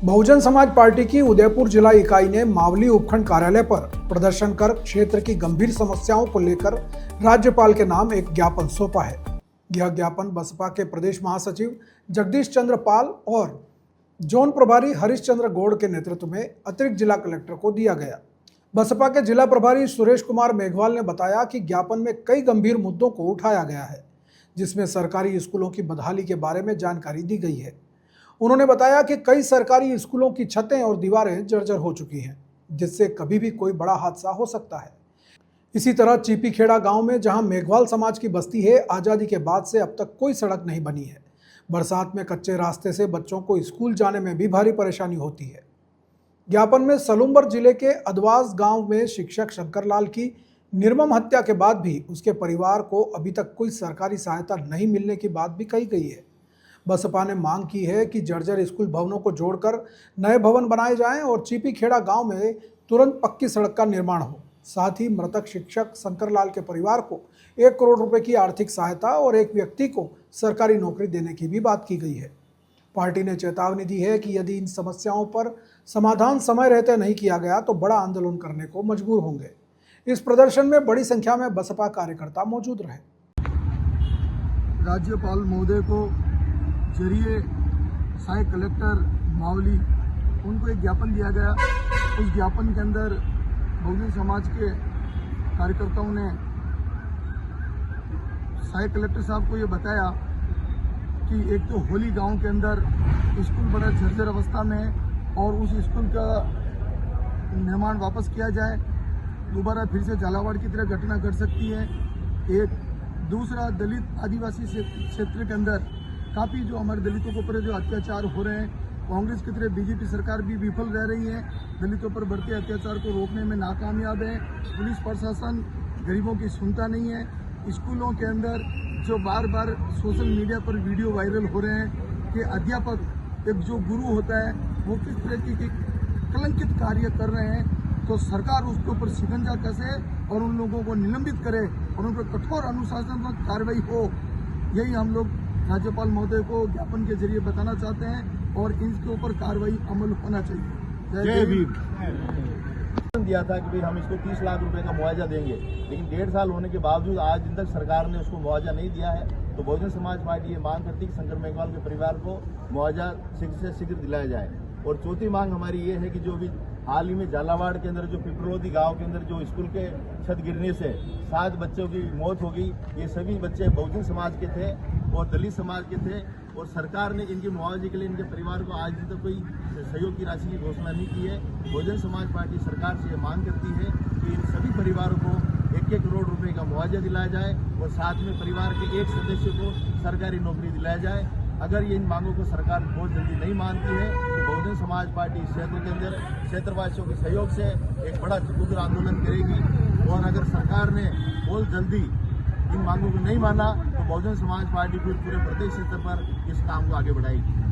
Bahujan Samaj party की उदयपुर जिला इकाई ने मावली उपखंड कार्यालय पर प्रदर्शन कर क्षेत्र की गंभीर समस्याओं को लेकर राज्यपाल के नाम एक ज्ञापन सौंपा है। यह ज्ञापन बसपा के प्रदेश महासचिव जगदीश चंद्र पाल और जोन प्रभारी हरीश चंद्र गौड़ के नेतृत्व में अतिरिक्त जिला कलेक्टर को दिया गया। बसपा के जिला प्रभारी सुरेश कुमार मेघवाल ने बताया कि ज्ञापन में कई गंभीर मुद्दों को उठाया गया है, जिसमें सरकारी स्कूलों की बदहाली के बारे में जानकारी दी गई है। उन्होंने बताया कि कई सरकारी स्कूलों की छतें और दीवारें जर्जर हो चुकी हैं, जिससे कभी भी कोई बड़ा हादसा हो सकता है। इसी तरह चीपीखेड़ा गांव में जहां मेघवाल समाज की बस्ती है, आज़ादी के बाद से अब तक कोई सड़क नहीं बनी है। बरसात में कच्चे रास्ते से बच्चों को स्कूल जाने में भी भारी परेशानी होती है। ज्ञापन में सलूमबर जिले के अदवास गांव में शिक्षक शंकरलाल की निर्मम हत्या के बाद भी उसके परिवार को अभी तक कोई सरकारी सहायता नहीं मिलने की बात भी कही गई है। बसपा ने मांग की है कि जर्जर स्कूल भवनों को जोड़कर नए भवन बनाए जाएं और चीपीखेड़ा गांव में तुरंत पक्की सड़क का निर्माण हो। साथ ही मृतक शिक्षक शंकरलाल के परिवार को 1 करोड़ रुपए की आर्थिक सहायता और एक व्यक्ति को सरकारी नौकरी देने की भी बात की गई है। पार्टी ने चेतावनी दी है कि यदि इन समस्याओं पर समाधान समय रहते नहीं किया गया तो बड़ा आंदोलन करने को मजबूर होंगे। इस प्रदर्शन में बड़ी संख्या में बसपा कार्यकर्ता मौजूद रहे। राज्यपाल महोदय को जरिए सहायक कलेक्टर मावली उनको एक ज्ञापन दिया गया। उस ज्ञापन के अंदर बहुजन समाज के कार्यकर्ताओं ने सहायक कलेक्टर साहब को ये बताया कि एक तो होली गांव के अंदर स्कूल बड़ा जर्जर अवस्था में है और उस स्कूल का निर्माण वापस किया जाए। दोबारा फिर से झालावाड़ की तरह घटना घट सकती है। एक दूसरा, दलित आदिवासी क्षेत्र के अंदर काफ़ी जो हमारे दलितों के ऊपर जो अत्याचार हो रहे हैं, कांग्रेस की तरह बीजेपी सरकार भी विफल रह रही है। दलितों पर बढ़ते अत्याचार को रोकने में नाकामयाब है। पुलिस प्रशासन गरीबों की सुनता नहीं है। स्कूलों के अंदर जो बार बार सोशल मीडिया पर वीडियो वायरल हो रहे हैं कि अध्यापक, एक जो गुरु होता है, वो किस तरह की कलंकित कार्य कर रहे हैं, तो सरकार उसके ऊपर शिकंजा कसे और उन लोगों को निलंबित करे और उन पर कठोर अनुशासनात्मक कार्रवाई हो। यही हम लोग राज्यपाल महोदय को ज्ञापन के जरिए बताना चाहते हैं और इनके ऊपर कार्रवाई अमल होना चाहिए। जय भीम। दिया था कि भाई हम इसको 30 लाख रुपए का मुआवजा देंगे, लेकिन 1.5 साल होने के बावजूद आज दिन तक सरकार ने उसको मुआवजा नहीं दिया है। तो बहुजन समाज पार्टी ये मांग करती है कि शंकर मेघवाल के परिवार को मुआवजा शीघ्र से शीघ्र दिलाया जाए। और चौथी मांग हमारी ये है कि जो भी हाल ही में झालावाड़ के अंदर जो पिपरोदी गांव के अंदर जो स्कूल के छत गिरने से 7 बच्चों की मौत हो गई, ये सभी बच्चे बहुजन समाज के थे और दलित समाज के थे और सरकार ने इनके मुआवजे के लिए इनके परिवार को आज तक कोई सहयोग की राशि की घोषणा नहीं की है। बहुजन समाज पार्टी सरकार से ये मांग करती है कि इन सभी परिवारों को 1-1 करोड़ रुपए का मुआवजा दिलाया जाए और साथ में परिवार के एक सदस्य को सरकारी नौकरी दिलाया जाए। अगर ये इन मांगों को सरकार बहुत जल्दी नहीं मानती है तो बहुजन समाज पार्टी इस क्षेत्र के अंदर क्षेत्रवासियों के सहयोग से एक बड़ा उग्र आंदोलन करेगी। और अगर सरकार ने बहुत जल्दी इन मांगों को नहीं माना तो बहुजन समाज पार्टी फिर पूरे प्रदेश स्तर पर इस काम को आगे बढ़ाएगी।